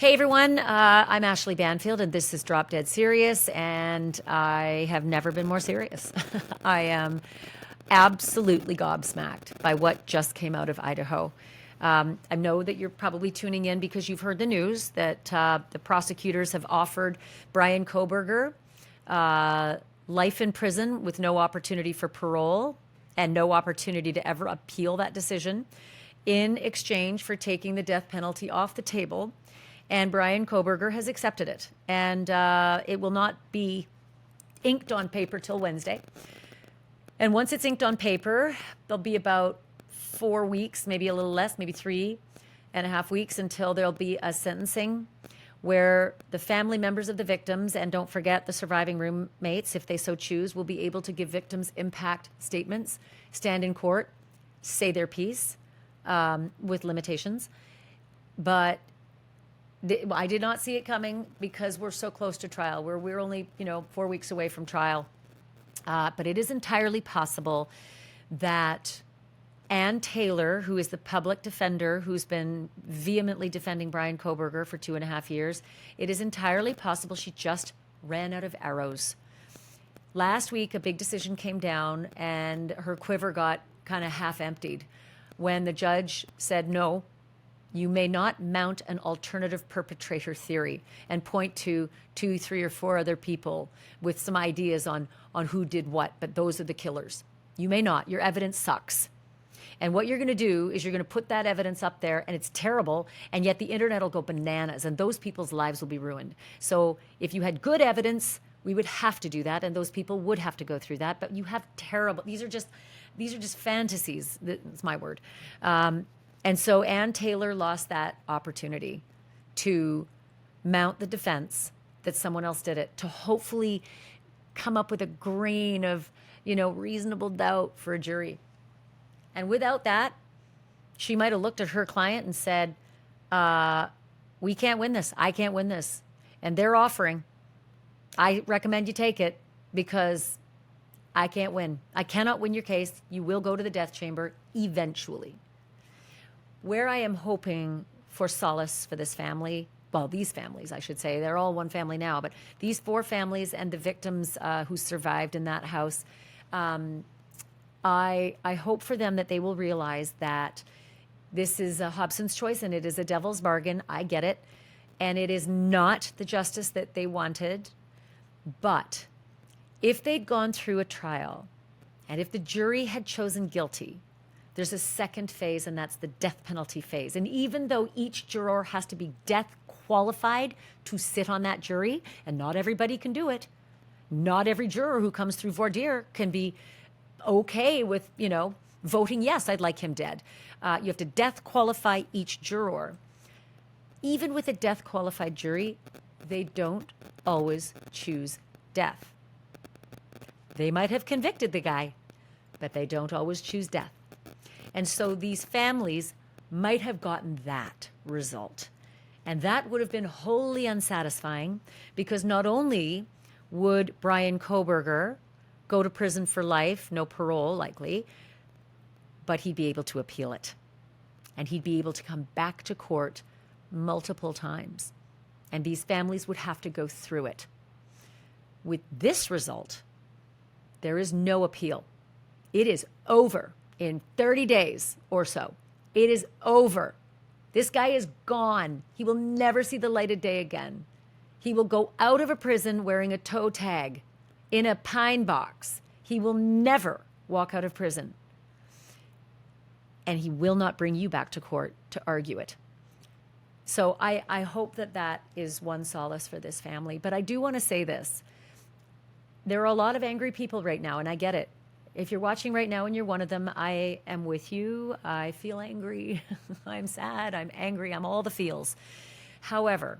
Hey everyone, I'm Ashleigh Banfield, and this is Drop Dead Serious, and I have never been more serious. I am absolutely gobsmacked by what just came out of Idaho. I know that you're probably tuning in because you've heard the news that the prosecutors have offered Bryan Kohberger life in prison with no opportunity for parole and no opportunity to ever appeal that decision in exchange for taking the death penalty off the table. And Bryan Kohberger has accepted it. And it will not be inked on paper till Wednesday. And once it's inked on paper, there'll be about 4 weeks, maybe a little less, maybe 3.5 weeks until there'll be a sentencing where the family members of the victims, and don't forget the surviving roommates, if they so choose, will be able to give victims impact statements, stand in court, say their piece with limitations. But I did not see it coming because we're so close to trial. We're only 4 weeks away from trial. But it is entirely possible that Ann Taylor, who is the public defender who's been vehemently defending Bryan Kohberger for 2.5 years, it is entirely possible she just ran out of arrows. Last week, a big decision came down and her quiver got kind of half emptied when the judge said, no, you may not mount an alternative perpetrator theory and point to 2, 3, or 4 other people with some ideas on who did what, but those are the killers. You may not. Your evidence sucks. And what you're going to do is you're going to put that evidence up there, and it's terrible, and yet the internet will go bananas, and those people's lives will be ruined. So if you had good evidence, we would have to do that, and those people would have to go through that. But you have terrible. These are just fantasies. That's my word. And so Ann Taylor lost that opportunity to mount the defense that someone else did it, to hopefully come up with a grain of, reasonable doubt for a jury. And without that, she might have looked at her client and said, we can't win this. I can't win this. And they're offering. I recommend you take it because I can't win. I cannot win your case. You will go to the death chamber eventually. Where I am hoping for solace for this family, well, these families, I should say, they're all one family now, but these 4 families and the victims who survived in that house, I hope for them that they will realize that this is a Hobson's choice and it is a devil's bargain. I get it. And it is not the justice that they wanted. But if they'd gone through a trial and if the jury had chosen guilty, there's a second phase, and that's the death penalty phase. And even though each juror has to be death qualified to sit on that jury, and not everybody can do it, not every juror who comes through voir dire can be okay with, voting, yes, I'd like him dead. You have to death qualify each juror. Even with a death qualified jury, they don't always choose death. They might have convicted the guy, but they don't always choose death. And so these families might have gotten that result. And that would have been wholly unsatisfying because not only would Bryan Kohberger go to prison for life, no parole likely, but he'd be able to appeal it. And he'd be able to come back to court multiple times. And these families would have to go through it. With this result, there is no appeal. It is over. In 30 days or so, it is over. This guy is gone. He will never see the light of day again. He will go out of a prison wearing a toe tag in a pine box. He will never walk out of prison. And he will not bring you back to court to argue it. So I hope that is one solace for this family. But I do want to say this. There are a lot of angry people right now, and I get it. If you're watching right now and you're one of them, I am with you. I feel angry. I'm sad. I'm angry. I'm all the feels. However,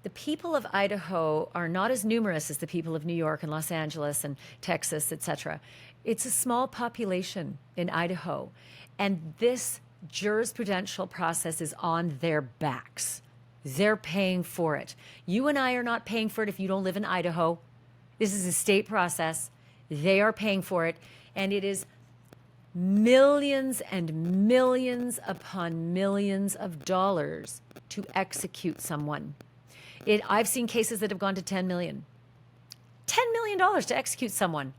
the people of Idaho are not as numerous as the people of New York and Los Angeles and Texas, etc. It's a small population in Idaho, and this jurisprudential process is on their backs. They're paying for it. You and I are not paying for it if you don't live in Idaho. This is a state process. They are paying for it, and it is millions and millions upon millions of dollars to execute someone. I've seen cases that have gone to $10 million. $10 million to execute someone.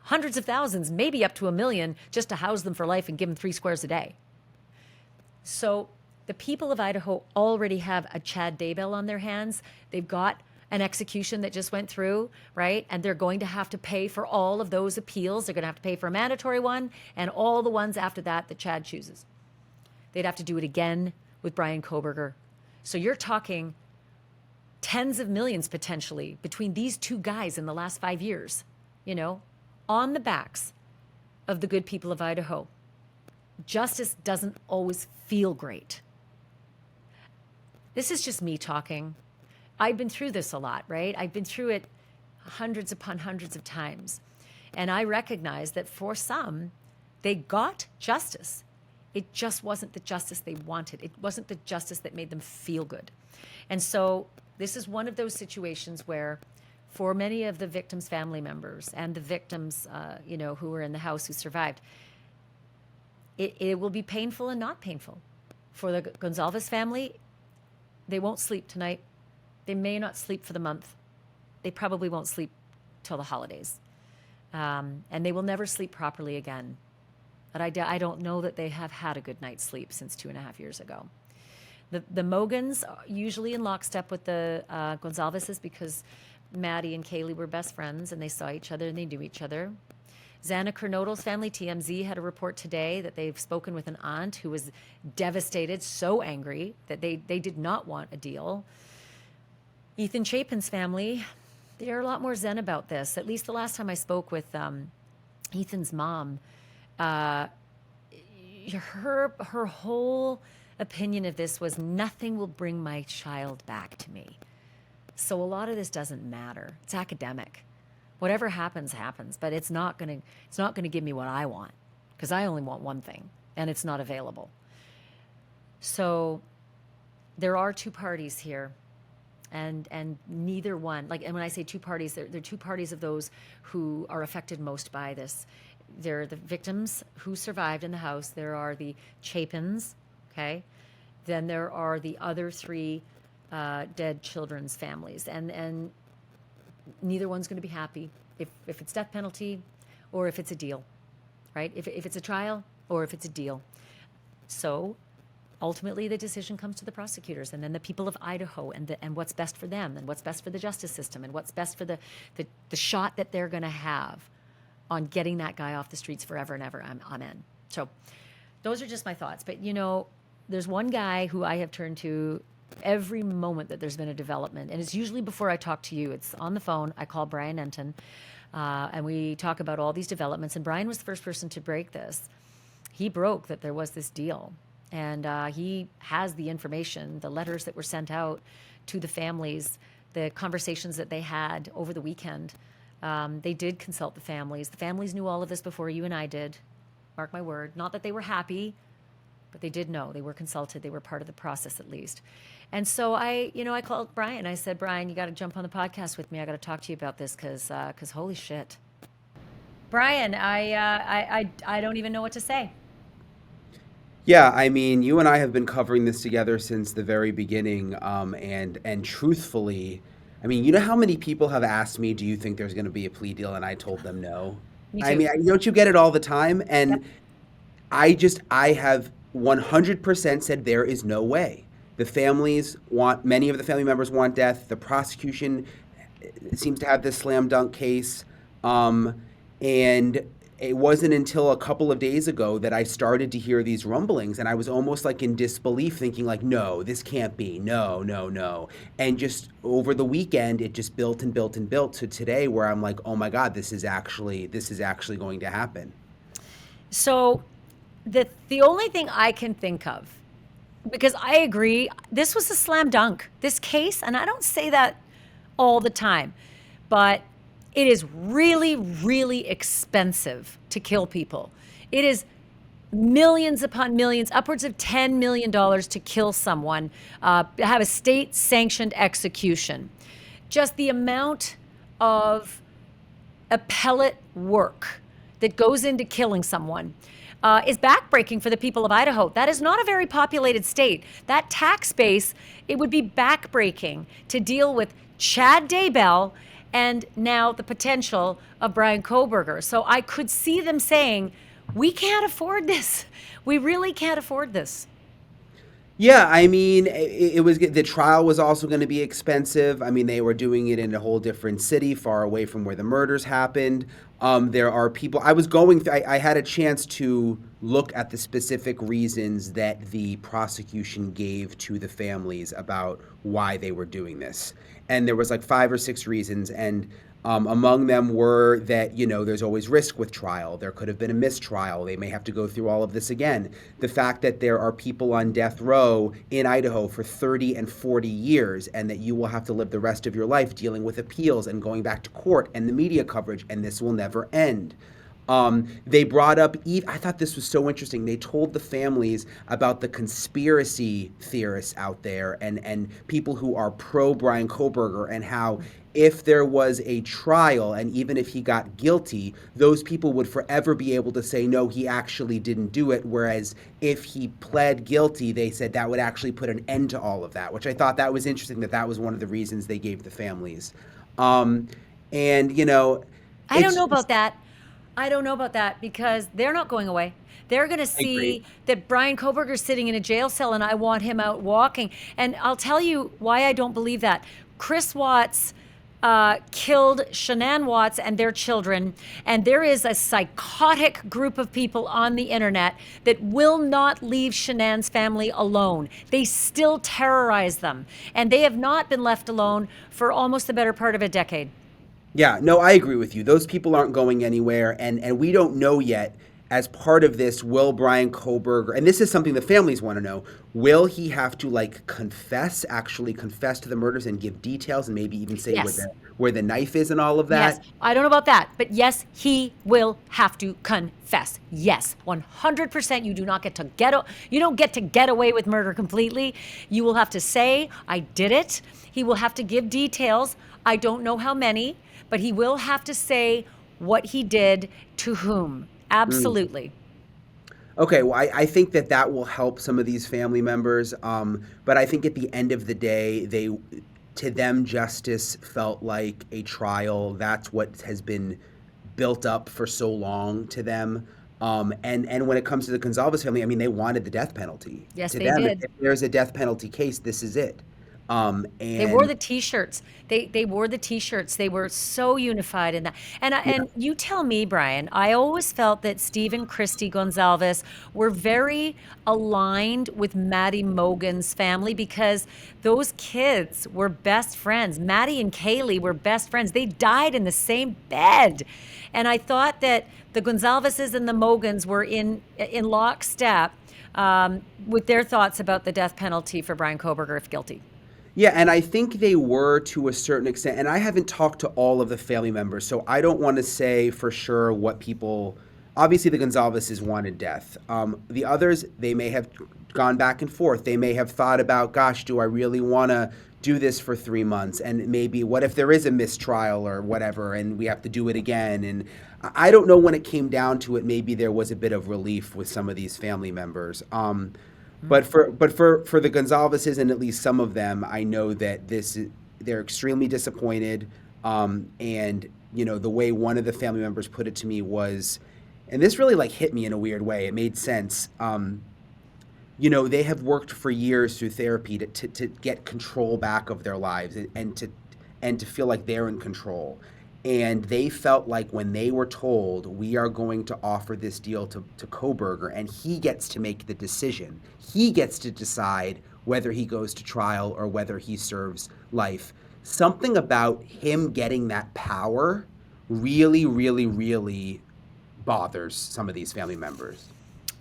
Hundreds of thousands, maybe up to $1 million, just to house them for life and give them 3 squares a day. So the people of Idaho already have a Chad Daybell on their hands. They've got an execution that just went through, right? And they're going to have to pay for all of those appeals. They're going to have to pay for a mandatory one and all the ones after that that Chad chooses. They'd have to do it again with Bryan Kohberger. So you're talking tens of millions potentially between these 2 guys in the last 5 years, on the backs of the good people of Idaho. Justice doesn't always feel great. This is just me talking. I've been through this a lot, right? I've been through it hundreds upon hundreds of times. And I recognize that for some, they got justice. It just wasn't the justice they wanted. It wasn't the justice that made them feel good. And so this is one of those situations where for many of the victims' family members and the victims, who were in the house who survived, it will be painful and not painful. For the Gonzalez family, they won't sleep tonight. They may not sleep for the month. They probably won't sleep till the holidays. And they will never sleep properly again. But I don't know that they have had a good night's sleep since 2.5 years ago. The Mogans are usually in lockstep with the Gonzalez's because Maddie and Kaylee were best friends and they saw each other and they knew each other. Xana Kernodle's family, TMZ, had a report today that they've spoken with an aunt who was devastated, so angry that they did not want a deal. Ethan Chapin's family, they're a lot more zen about this. At least the last time I spoke with Ethan's mom, her whole opinion of this was nothing will bring my child back to me. So a lot of this doesn't matter. It's academic. Whatever happens, happens, but it's not going to give me what I want because I only want one thing and it's not available. So there are 2 parties here. And neither one, and when I say 2 parties, they're 2 parties of those who are affected most by this. They're the victims who survived in the house. There are the Chapins, okay? Then there are the other 3 dead children's families. And neither one's going to be happy if it's death penalty or if it's a deal, right? If it's a trial or if it's a deal. So ultimately, the decision comes to the prosecutors and then the people of Idaho and what's best for them and what's best for the justice system and what's best for the shot that they're going to have on getting that guy off the streets forever and ever. Amen. So those are just my thoughts. But, there's one guy who I have turned to every moment that there's been a development. And it's usually before I talk to you. It's on the phone. I call Bryan Entin, and we talk about all these developments. And Bryan was the first person to break this. He broke that there was this deal. And he has the information, the letters that were sent out to the families, the conversations that they had over the weekend. They did consult the families. The families knew all of this before you and I did. Mark my word. Not that they were happy, but they did know. They were consulted. They were part of the process at least. And so I called Bryan. I said, Bryan, you got to jump on the podcast with me. I got to talk to you about this because holy shit. Bryan, I don't even know what to say. Yeah, I mean, you and I have been covering this together since the very beginning, and truthfully, I mean, you know how many people have asked me, do you think there's going to be a plea deal? And I told them no. Me I too. mean, don't you get it all the time? Yep. And I have 100% said there is no way. Many of the family members want death. The prosecution seems to have this slam dunk case. And it wasn't until a couple of days ago that I started to hear these rumblings, and I was almost like in disbelief, thinking like, no, this can't be, no. And just over the weekend, it just built and built and built to today where I'm like, oh my God, this is actually going to happen. So the only thing I can think of, because I agree, this was a slam dunk, this case, and I don't say that all the time, but it is really, really expensive to kill people. It is millions upon millions, upwards of $10 million to kill someone, have a state-sanctioned execution. Just the amount of appellate work that goes into killing someone. is backbreaking for the people of Idaho. That is not a very populated state. That tax base, it would be backbreaking to deal with Chad Daybell and now the potential of Bryan Kohberger. So I could see them saying, we can't afford this. We really can't afford this. Yeah, I mean, it was the trial was also going to be expensive. I mean, they were doing it in a whole different city, far away from where the murders happened. There are people. I was going. I had a chance to look at the specific reasons that the prosecution gave to the families about why they were doing this, and there was like 5 or 6 reasons, and among them were that, there's always risk with trial. There could have been a mistrial. They may have to go through all of this again. The fact that there are people on death row in Idaho for 30 and 40 years, and that you will have to live the rest of your life dealing with appeals and going back to court and the media coverage, and this will never end. They brought up, I thought this was so interesting. They told the families about the conspiracy theorists out there and people who are pro Bryan Kohberger, and how if there was a trial and even if he got guilty, those people would forever be able to say, no, he actually didn't do it. Whereas if he pled guilty, they said that would actually put an end to all of that, which I thought that was interesting, that was one of the reasons they gave the families. And, I don't know about that. I don't know about that, because they're not going away. They're going to see that Bryan Kohberger's sitting in a jail cell and I want him out walking. And I'll tell you why I don't believe that. Chris Watts killed Shanann Watts and their children, and there is a psychotic group of people on the internet that will not leave Shanann's family alone. They still terrorize them, and they have not been left alone for almost the better part of a decade. Yeah, no, I agree with you. Those people aren't going anywhere, and we don't know yet, as part of this, will Bryan Kohberger, and this is something the families want to know, will he have to actually confess to the murders and give details and maybe even say Yes. where the knife is and all of that? Yes, I don't know about that, but yes, he will have to confess. Yes, 100%. You don't get to get away with murder completely. You will have to say, I did it. He will have to give details. I don't know how many, but he will have to say what he did to whom. Absolutely. Okay, well, I think that will help some of these family members. But I think at the end of the day, to them, justice felt like a trial. That's what has been built up for so long to them. And when it comes to the Gonzalez family, I mean, they wanted the death penalty. Yes, To they them, did. if there's a death penalty case, this is it. They wore And the T-shirts. They wore the T-shirts. They were so unified in that. And you tell me, Bryan, I always felt that Steve and Christy Gonzalez were very aligned with Maddie Mogan's family, because those kids were best friends. Maddie and Kaylee were best friends. They died in the same bed. And I thought that the Gonzaleses and the Mogans were in lockstep with their thoughts about the death penalty for Bryan Kohberger if guilty. Yeah, and I think they were to a certain extent, and I haven't talked to all of the family members, so I don't want to say for sure what people. Obviously, the Gonzaleses wanted death. The others, they may have gone back and forth. They may have thought about, gosh, do I really want to do this for 3 months? And maybe what if there is a mistrial or whatever, and we have to do it again? And I don't know, when it came down to it, maybe there was a bit of relief with some of these family members. But for the Gonzaleses, and at least some of them, I know that they're extremely disappointed. And the way one of the family members put it to me was, and this really hit me in a weird way. It made sense. They have worked for years through therapy to get control back of their lives, and to feel like they're in control. And they felt like when they were told, we are going to offer this deal to Kohberger, and he gets to make the decision. He gets to decide whether he goes to trial or whether he serves life. Something about him getting that power really, really, really bothers some of these family members.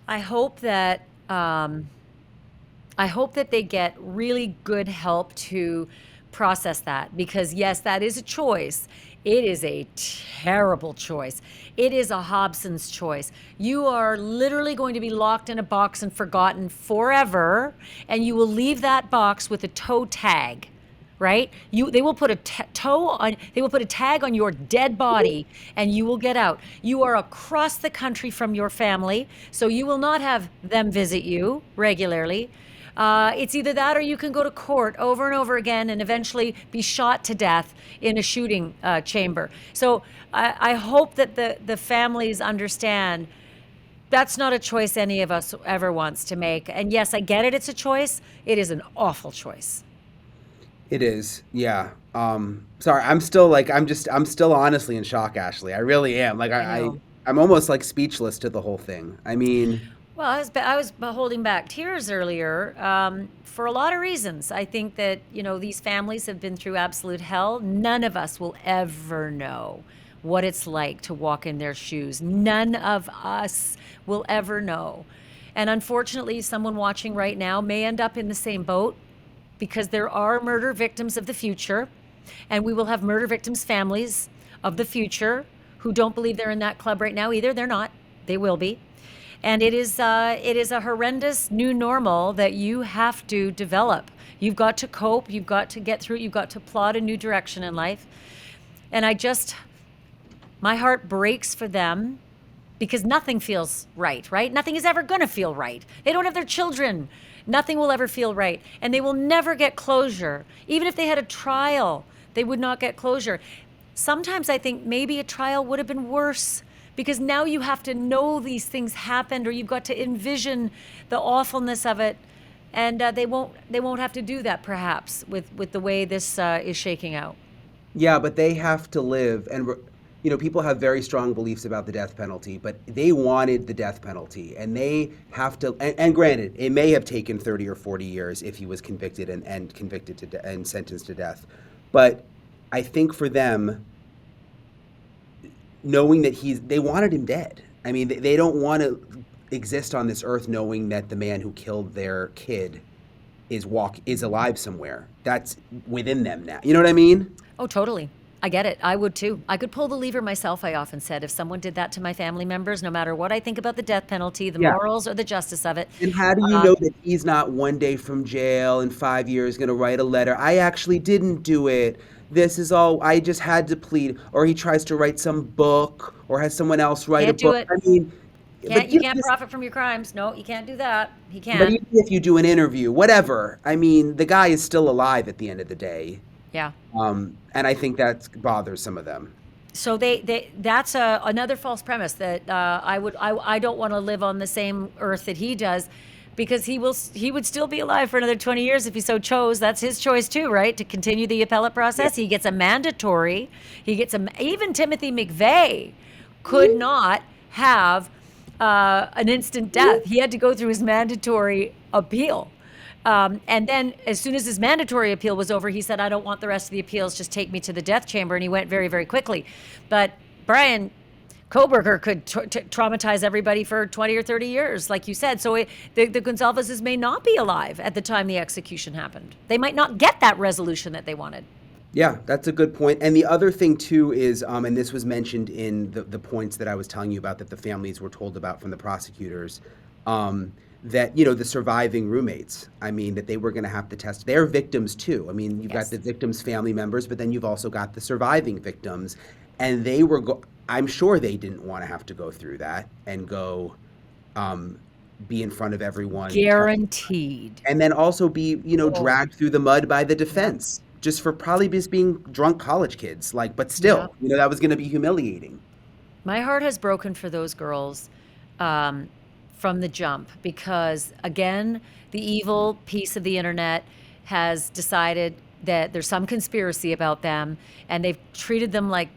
I hope that they get really good help to process that, because yes, that is a choice. It is a terrible choice. It is a Hobson's choice. You are literally going to be locked in a box and forgotten forever, and you will leave that box with a toe tag, right? They will put a they will put a tag on your dead body, and you will get out. You are across the country from your family, so you will not have them visit you regularly. It's either that or you can go to court over and over again and eventually be shot to death in a shooting chamber. So I hope that the families understand that's not a choice any of us ever wants to make. And yes, I get it. It's a choice. It is an awful choice. It is, yeah. Sorry, I'm still honestly in shock, Ashley. I really am. Like I know. I'm almost like speechless to the whole thing. I mean, Well, I was holding back tears earlier for a lot of reasons. I think that, these families have been through absolute hell. None of us will ever know what it's like to walk in their shoes. None of us will ever know. And unfortunately, someone watching right now may end up in the same boat because there are murder victims of the future, and we will have murder victims' families of the future who don't believe they're in that club right now either. They're not. They will be. And it is a horrendous new normal that you have to develop. You've got to cope. You've got to get through it. You've got to plot a new direction in life. And my heart breaks for them because nothing feels right, right? Nothing is ever going to feel right. They don't have their children. Nothing will ever feel right. And they will never get closure. Even if they had a trial, they would not get closure. Sometimes I think maybe a trial would have been worse because now you have to know these things happened, or you've got to envision the awfulness of it. And they won't have to do that perhaps with the way this is shaking out. yeah, but they have to live, and people have very strong beliefs about the death penalty, but they wanted the death penalty, and they have to. And granted, it may have taken 30 or 40 years if he was convicted and convicted and sentenced to death, but I think for them, knowing that they wanted him dead. I mean, they don't want to exist on this earth knowing that the man who killed their kid is alive somewhere. That's within them now. You know what I mean? Oh, totally. I get it. I would too. I could pull the lever myself, I often said, if someone did that to my family members, no matter what I think about the death penalty, the Yeah. morals, or the justice of it. And how do you know that he's not one day from jail in 5 years going to write a letter? I actually didn't do it. This is all, I just had to plead. Or he tries to write some book or has someone else write a Can't do book. it. I mean, You can't profit from your crimes. No, you can't do that. He but can. even if you do an interview, whatever, I mean, the guy is still alive at the end of the day. Yeah. And I think that bothers some of them. So that's another false premise that I don't want to live on the same earth that he does, because he would still be alive for another 20 years if he so chose. That's his choice too, right? To continue the appellate process. He gets a mandatory. Even Timothy McVeigh could not have an instant death. He had to go through his mandatory appeal. And then as soon as his mandatory appeal was over, he said, I don't want the rest of the appeals, just take me to the death chamber. And he went very, very quickly. But Bryan Kohberger could traumatize everybody for 20 or 30 years, like you said. So the Gonzalezes may not be alive at the time the execution happened. They might not get that resolution that they wanted. Yeah, that's a good point. And the other thing too is, and this was mentioned in the points that I was telling you about that the families were told about from the prosecutors, that, the surviving roommates, I mean, that they were going to have to test. They're victims too. I mean, you've got the victims' family members, but then you've also got the surviving victims. And I'm sure they didn't want to have to go through that and go be in front of everyone. Guaranteed. And then also be, dragged through the mud by the defense, just for probably just being drunk college kids. But still, that was going to be humiliating. My heart has broken for those girls from the jump, because again, the evil piece of the internet has decided that there's some conspiracy about them, and they've treated them like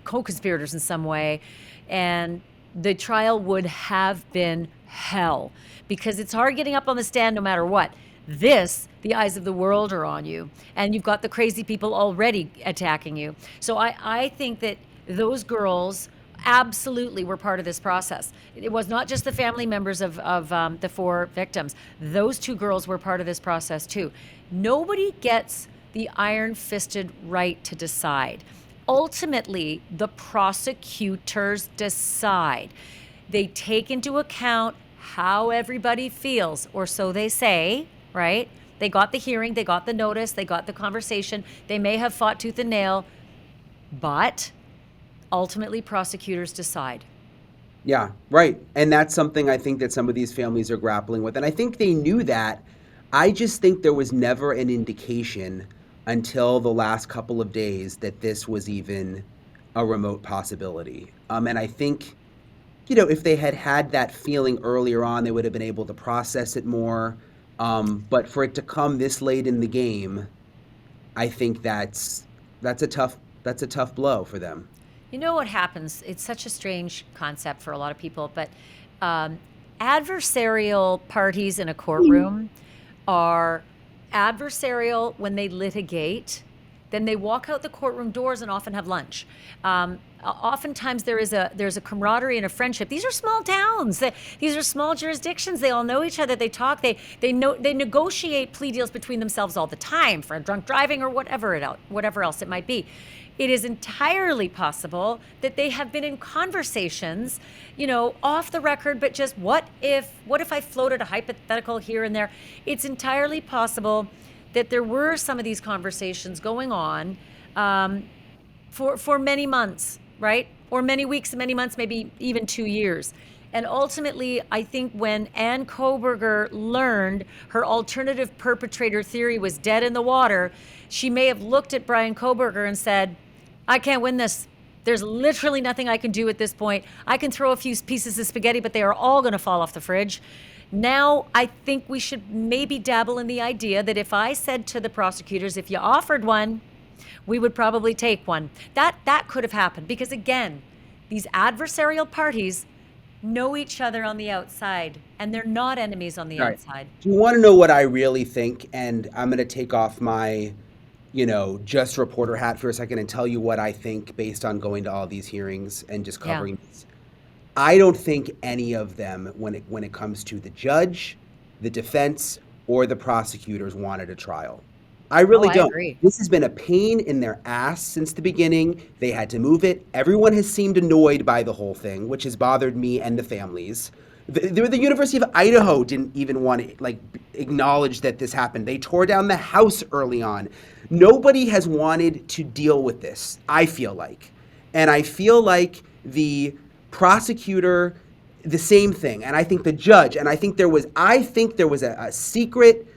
co-conspirators in some way. And the trial would have been hell, because it's hard getting up on the stand no matter what. The eyes of the world are on you, and you've got the crazy people already attacking you. So I think that those girls absolutely were part of this process. It was not just the family members of the 4 victims. Those 2 girls were part of this process too. Nobody gets the iron-fisted right to decide. Ultimately, the prosecutors decide. They take into account how everybody feels, or so they say, right? They got the hearing, they got the notice, they got the conversation. They may have fought tooth and nail, but ultimately prosecutors decide. Yeah, right. And that's something I think that some of these families are grappling with. And I think they knew that. I just think there was never an indication until the last couple of days that this was even a remote possibility. And I think, if they had had that feeling earlier on, they would have been able to process it more. But for it to come this late in the game, I think that's a tough blow for them. You know what happens? It's such a strange concept for a lot of people, but adversarial parties in a courtroom are adversarial when they litigate. Then they walk out the courtroom doors and often have lunch. Oftentimes there's a camaraderie and a friendship. These are small towns. These are small jurisdictions. They all know each other. They talk. They negotiate plea deals between themselves all the time for drunk driving or whatever else it might be. It is entirely possible that they have been in conversations, off the record, but just what if I floated a hypothetical here and there? It's entirely possible that there were some of these conversations going on for many months, right? Or many weeks, many months, maybe even 2 years. And ultimately, I think when Ann Kohberger learned her alternative perpetrator theory was dead in the water, she may have looked at Bryan Kohberger and said, I can't win this. There's literally nothing I can do at this point. I can throw a few pieces of spaghetti, but they are all going to fall off the fridge. Now, I think we should maybe dabble in the idea that if I said to the prosecutors, if you offered one, we would probably take one. That could have happened because, again, these adversarial parties know each other on the outside, and they're not enemies on the Right. outside. Do you want to know what I really think? And I'm going to take off my, just reporter hat for a second and tell you what I think based on going to all these hearings and just Yeah. covering this. I don't think any of them, when it comes to the judge, the defense, or the prosecutors, wanted a trial. I Oh, really I don't. agree. This has been a pain in their ass since the beginning. They had to move it. Everyone has seemed annoyed by the whole thing, which has bothered me and the families. The University of Idaho didn't even want to acknowledge that this happened. They tore down the house early on. Nobody has wanted to deal with this, I feel like. And I feel like the prosecutor, the same thing. And I think the judge, and I think there was a secret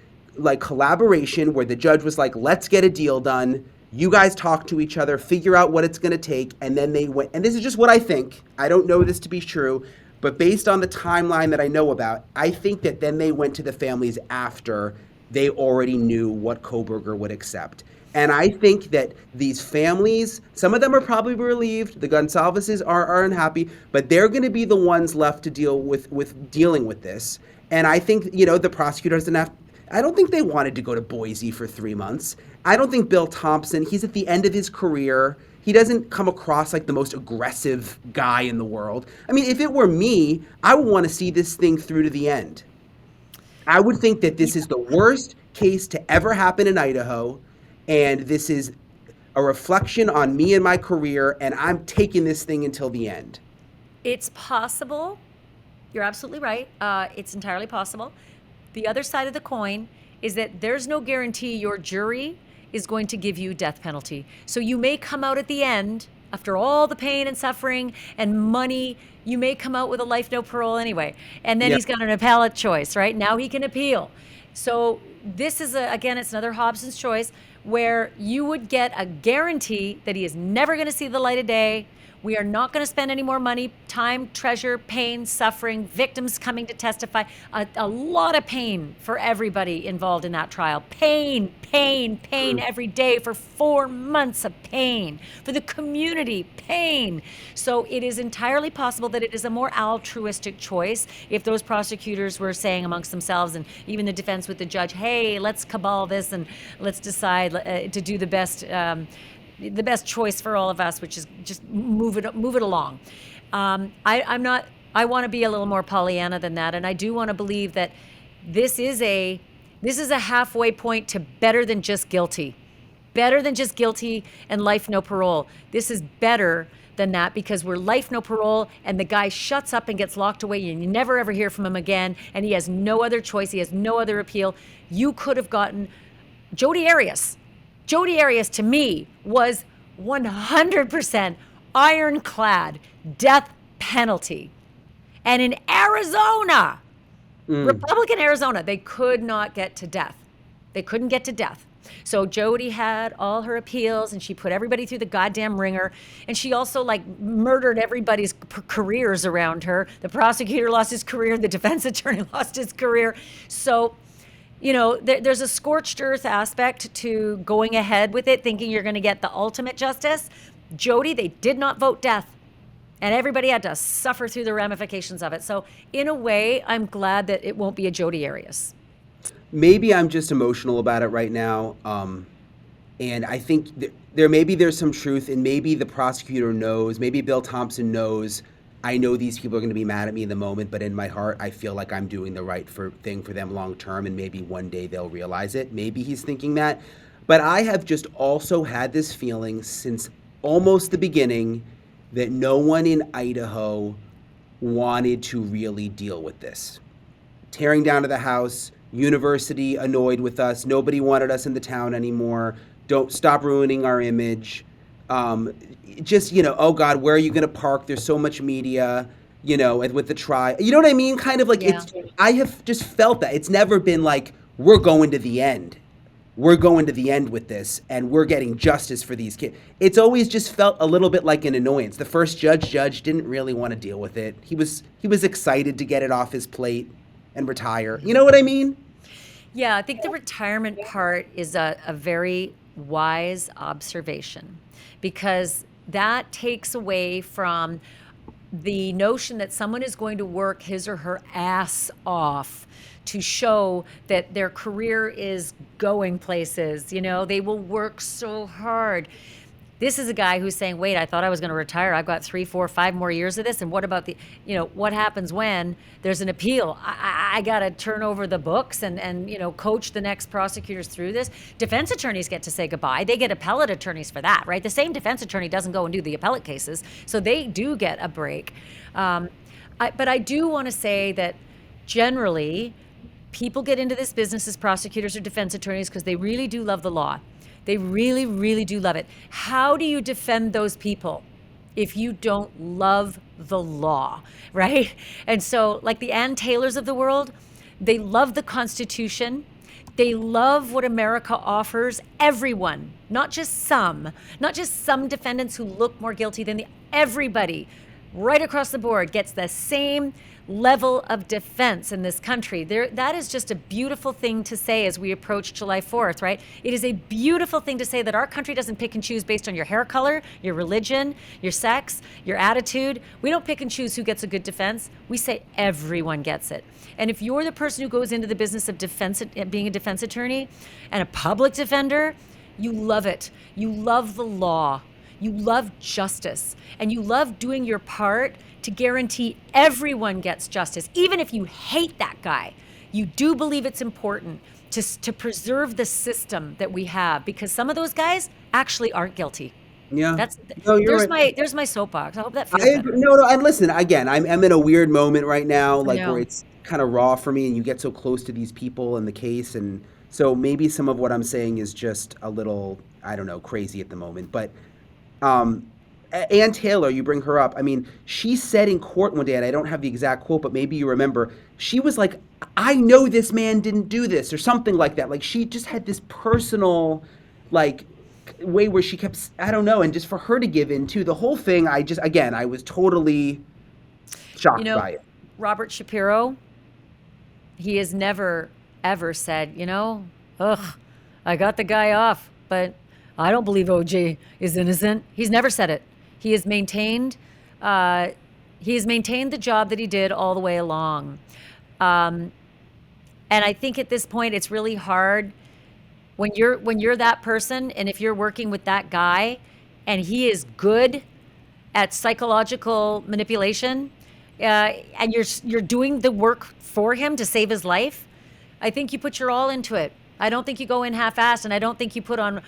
collaboration where the judge was like, let's get a deal done. You guys talk to each other, figure out what it's going to take. And then they went, and this is just what I think. I don't know this to be true, but based on the timeline that I know about, I think that then they went to the families after they already knew what Kohberger would accept. And I think that these families, some of them are probably relieved. The Gonsalveses are unhappy, but they're going to be the ones left to deal with dealing with this. And I think, the prosecutor doesn't have, I don't think they wanted to go to Boise for 3 months. I don't think Bill Thompson, he's at the end of his career. He doesn't come across like the most aggressive guy in the world. I mean, if it were me, I would want to see this thing through to the end. I would think that this is the worst case to ever happen in Idaho. And this is a reflection on me and my career, and I'm taking this thing until the end. It's possible. You're absolutely right. It's entirely possible. The other side of the coin is that there's no guarantee your jury is going to give you death penalty. So you may come out at the end, after all the pain and suffering and money, you may come out with a life no parole anyway. And then Yep. he's got an appellate choice, right? Now he can appeal. So this is, again, it's another Hobson's choice where you would get a guarantee that he is never going to see the light of day. We are not going to spend any more money, time, treasure, pain, suffering, victims coming to testify. A lot of pain for everybody involved in that trial. Pain every day for 4 months of pain. For the community, pain. So it is entirely possible that it is a more altruistic choice if those prosecutors were saying amongst themselves, and even the defense with the judge, hey, let's cabal this and let's decide to do the best choice for all of us, which is just move it along. I want to be a little more Pollyanna than that, and I do want to believe that this is a halfway point to better than just guilty. better than just guilty and life no parole. This is better than that because we're life no parole and the guy shuts up and gets locked away and you never ever hear from him again and he has no other choice. He has no other appeal. You could have gotten Jodi Arias. Jodi Arias to me was 100% ironclad death penalty. And in Arizona, Republican Arizona, they could not get to death. They couldn't get to death. So Jodi had all her appeals and she put everybody through the goddamn ringer. And she also like murdered everybody's careers around her. The prosecutor lost his career. The defense attorney lost his career. So, you know, there's a scorched earth aspect to going ahead with it, thinking you're going to get the ultimate justice. Jodi, they did not vote death. And everybody had to suffer through the ramifications of it. So in a way, I'm glad that it won't be a Jodi Arias. Maybe I'm just emotional about it right now. And I think there's some truth, and maybe the prosecutor knows, maybe Bill Thompson knows, I know these people are going to be mad at me in the moment, but in my heart, I feel like I'm doing the right thing for them long term, and maybe one day they'll realize it. Maybe he's thinking that. But I have just also had this feeling since almost the beginning that no one in Idaho wanted to really deal with this. Tearing down to the house, university annoyed with us, nobody wanted us in the town anymore, don't stop ruining our image. Just, you know, oh God, where are you going to park? There's so much media, you know, with the trial. You know what I mean? Kind of like, Yeah. I have just felt that. It's never been like, we're going to the end. We're going to the end with this, and we're getting justice for these kids. It's always just felt a little bit like an annoyance. The first judge didn't really want to deal with it. He was excited to get it off his plate and retire. You know what I mean? Yeah, I think the retirement part is a very wise observation because that takes away from the notion that someone is going to work his or her ass off to show that their career is going places. You know, they will work so hard. This is a guy who's saying, wait, I thought I was going to retire. I've got 3, 4, 5 more years of this. And what about what happens when there's an appeal? I got to turn over the books and, you know, coach the next prosecutors through this. Defense attorneys get to say goodbye. They get appellate attorneys for that, right? The same defense attorney doesn't go and do the appellate cases. So they do get a break. But I do want to say that generally, people get into this business as prosecutors or defense attorneys because they really do love the law. They really, really do love it. How do you defend those people if you don't love the law, right? And so like the Ann Taylors of the world, they love the Constitution. They love what America offers everyone, not just some defendants who look more guilty than everybody right across the board gets the same level of defense in this country. That is just a beautiful thing to say as we approach July 4th, right? It is a beautiful thing to say that our country doesn't pick and choose based on your hair color, your religion, your sex, your attitude. We don't pick and choose who gets a good defense. We say everyone gets it. And if you're the person who goes into the business of defense, being a defense attorney and a public defender, you love it. You love the law. You love justice. And you love doing your part to guarantee everyone gets justice. Even if you hate that guy, you do believe it's important to preserve the system that we have because some of those guys actually aren't guilty. Yeah. There's right. my soapbox. I hope that feels I better. agree. No, and listen, again, I'm in a weird moment right now, like know. where it's kind of raw for me and you get so close to these people in the case. And so maybe some of what I'm saying is just a little, I don't know, crazy at the moment. But Ann Taylor, you bring her up. I mean, she said in court one day, and I don't have the exact quote, but maybe you remember, she was like, I know this man didn't do this or something like that. Like she just had this personal, like, way where she kept, I don't know, and just for her to give in to the whole thing, I was totally shocked by it. Robert Shapiro, he has never, ever said, I got the guy off, but I don't believe OJ is innocent. He's never said it. He has maintained the job that he did all the way along. And I think at this point, it's really hard when you're that person, and if you're working with that guy, and he is good at psychological manipulation, and you're doing the work for him to save his life, I think you put your all into it. I don't think you go in half-assed, and I don't think you put on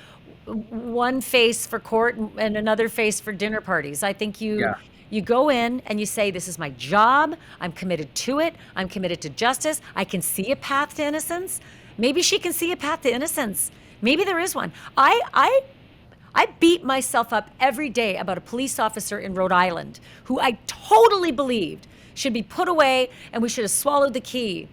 one face for court and another face for dinner parties. I think Yeah. you go in and you say, this is my job. I'm committed to it. I'm committed to justice. I can see a path to innocence. Maybe she can see a path to innocence. Maybe there is one. I beat myself up every day about a police officer in Rhode Island who I totally believed should be put away and we should have swallowed the key.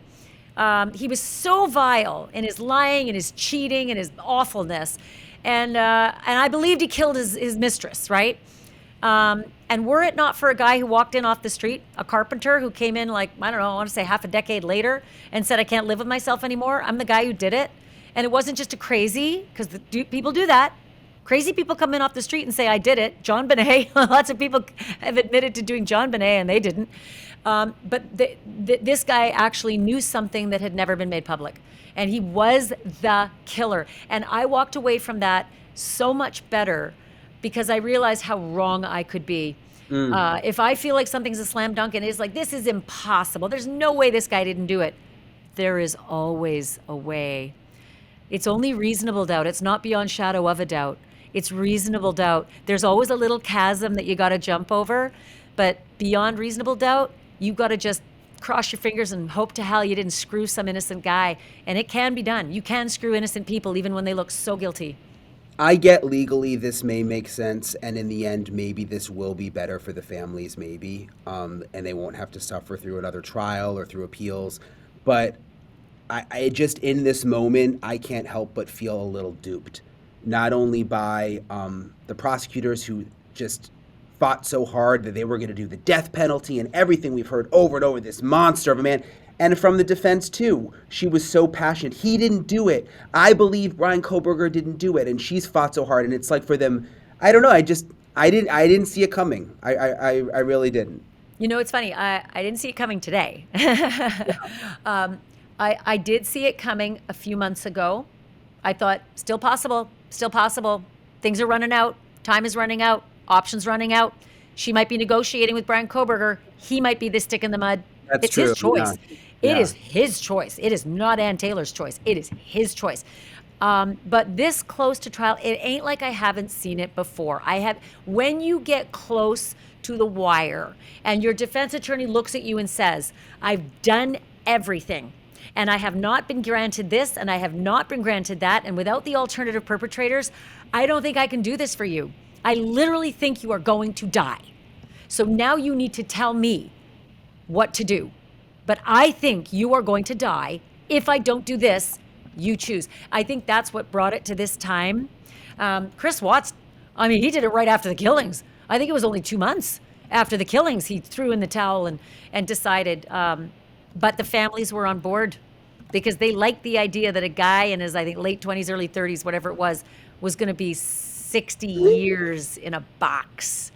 He was so vile in his lying and his cheating and his awfulness. And I believed he killed his mistress, right? And were it not for a guy who walked in off the street, a carpenter who came in like, I don't know, I want to say half a decade later and said, I can't live with myself anymore. I'm the guy who did it. And it wasn't just a crazy, because people do that. Crazy people come in off the street and say, I did it. John Bonet, lots of people have admitted to doing John Bonet and they didn't. But this guy actually knew something that had never been made public. And he was the killer. And I walked away from that so much better because I realized how wrong I could be. If I feel like something's a slam dunk and it's like, this is impossible, there's no way this guy didn't do it, there is always a way. It's only reasonable doubt. It's not beyond shadow of a doubt. It's reasonable doubt. There's always a little chasm that you got to jump over, but beyond reasonable doubt, you got to just cross your fingers and hope to hell you didn't screw some innocent guy. And it can be done. You can screw innocent people even when they look so guilty. I get legally this may make sense, and in the end, maybe this will be better for the families, maybe, and they won't have to suffer through another trial or through appeals. But I just, in this moment, I can't help but feel a little duped, not only by the prosecutors who just fought so hard that they were going to do the death penalty and everything we've heard over and over, this monster of a man. And from the defense, too. She was so passionate. He didn't do it. I believe Bryan Kohberger didn't do it. And she's fought so hard. And it's like for them, I don't know. I didn't see it coming. I really didn't. You know, it's funny. I didn't see it coming today. I did see it coming a few months ago. I thought, still possible, still possible. Things are running out. Time is running out. Options running out. She might be negotiating with Bryan Kohberger. He might be the stick in the mud. That's it's true. his choice. Yeah. It is his choice. It is not Ann Taylor's choice. It is his choice. But this close to trial, it ain't like I haven't seen it before. I have. When you get close to the wire and your defense attorney looks at you and says, I've done everything and I have not been granted this and I have not been granted that, and without the alternative perpetrators, I don't think I can do this for you. I literally think you are going to die. So now you need to tell me what to do. But I think you are going to die. If I don't do this, you choose. I think that's what brought it to this time. Chris Watts, I mean, he did it right after the killings. I think it was only 2 months after the killings he threw in the towel and decided. But the families were on board because they liked the idea that a guy in his, I think, late 20s, early 30s, whatever it was going to be 60 years in a box.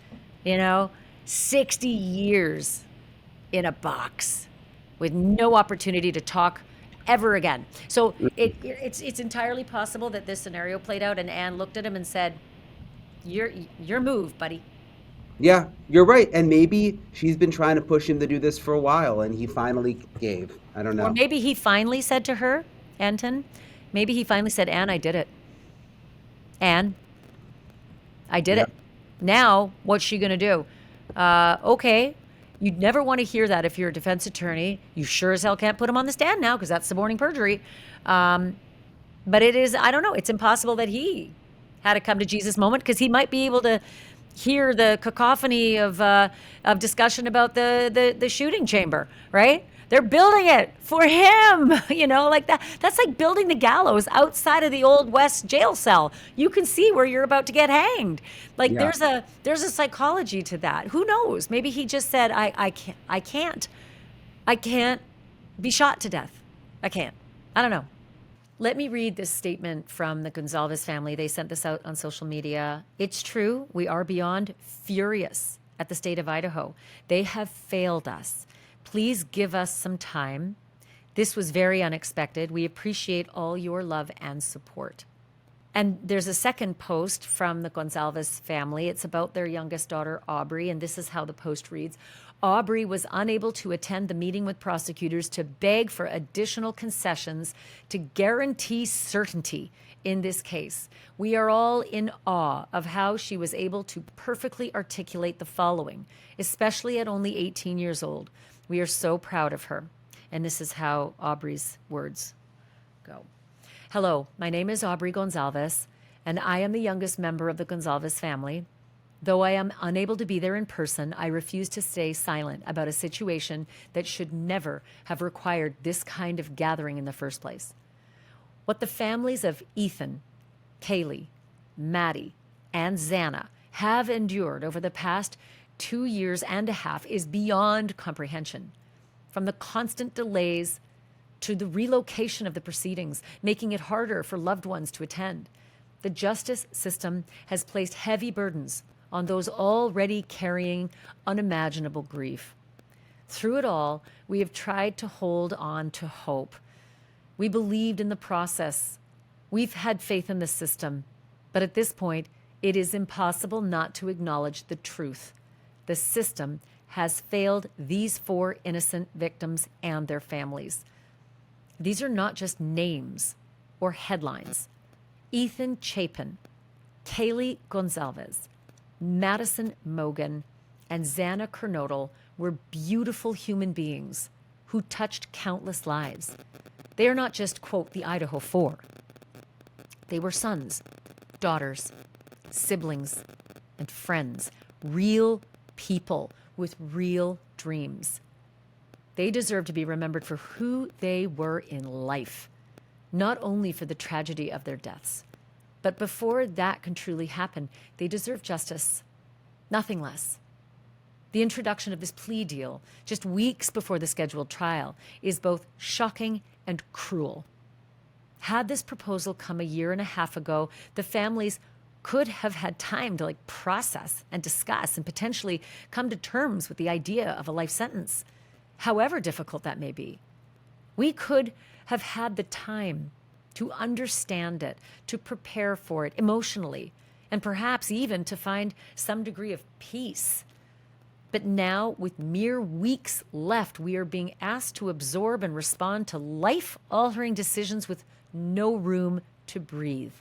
60 years in a box with no opportunity to talk ever again. So it's entirely possible that this scenario played out and Anne looked at him and said, your move, buddy. Yeah, you're right. And maybe she's been trying to push him to do this for a while and he finally gave. I don't know. Or maybe he finally said to her, Entin, maybe he finally said, Anne, I did it. Anne, I did it. Now, what's she going to do? Okay. You'd never want to hear that if you're a defense attorney. You sure as hell can't put him on the stand now because that's suborning perjury. But it is, I don't know, it's impossible that he had a come to Jesus moment because he might be able to hear the cacophony of discussion about the shooting chamber, right? They're building it for him, like that. That's like building the gallows outside of the Old West jail cell. You can see where you're about to get hanged. Like there's a psychology to that. Who knows? Maybe he just said, I can't be shot to death. I can't. I don't know. Let me read this statement from the Gonzalez family. They sent this out on social media. It's true. We are beyond furious at the state of Idaho. They have failed us. Please give us some time. This was very unexpected. We appreciate all your love and support. And there's a second post from the Gonzalez family. It's about their youngest daughter, Aubrey, and this is how the post reads. Aubrey was unable to attend the meeting with prosecutors to beg for additional concessions to guarantee certainty in this case. We are all in awe of how she was able to perfectly articulate the following, especially at only 18 years old. We are so proud of her. And this is how Aubrey's words go. Hello, my name is Aubrey Gonzalez, and I am the youngest member of the Gonzalez family. Though I am unable to be there in person, I refuse to stay silent about a situation that should never have required this kind of gathering in the first place. What the families of Entin, Kaylee, Maddie, and Xana have endured over the past 2 years and a half is beyond comprehension. From the constant delays to the relocation of the proceedings, making it harder for loved ones to attend, the justice system has placed heavy burdens on those already carrying unimaginable grief. Through it all, we have tried to hold on to hope. We believed in the process. We've had faith in the system. But at this point, it is impossible not to acknowledge the truth. The system has failed these 4 innocent victims and their families. These are not just names or headlines. Entin Chapin, Kaylee Gonzalez, Madison Mogan, and Xana Kernodle were beautiful human beings who touched countless lives. They are not just, quote, the Idaho 4. They were sons, daughters, siblings, and friends, real people with real dreams. They deserve to be remembered for who they were in life, not only for the tragedy of their deaths. But before that can truly happen, they deserve justice, nothing less. The introduction of this plea deal, just weeks before the scheduled trial, is both shocking and cruel. Had this proposal come a year and a half ago, the families could have had time to process and discuss and potentially come to terms with the idea of a life sentence, however difficult that may be. We could have had the time to understand it, to prepare for it emotionally, and perhaps even to find some degree of peace. But now, with mere weeks left, we are being asked to absorb and respond to life-altering decisions with no room to breathe.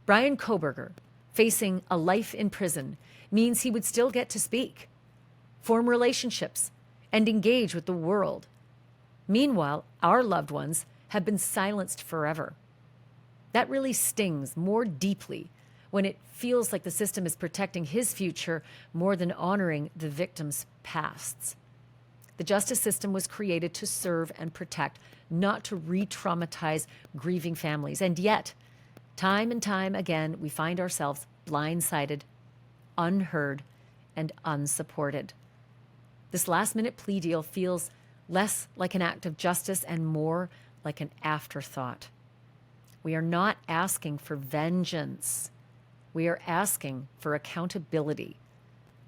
Bryan Kohberger, facing a life in prison, means he would still get to speak, form relationships, and engage with the world. Meanwhile, our loved ones have been silenced forever. That really stings more deeply when it feels like the system is protecting his future more than honoring the victims' pasts. The justice system was created to serve and protect, not to re-traumatize grieving families. And yet, time and time again, we find ourselves blindsided, unheard, and unsupported. This last-minute plea deal feels less like an act of justice and more like an afterthought. We are not asking for vengeance. We are asking for accountability.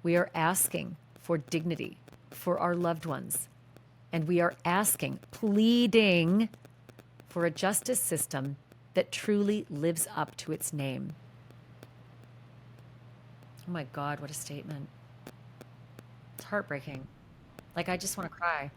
We are asking for dignity for our loved ones. And we are asking, pleading for a justice system that truly lives up to its name. Oh my God, what a statement. It's heartbreaking. I just want to cry.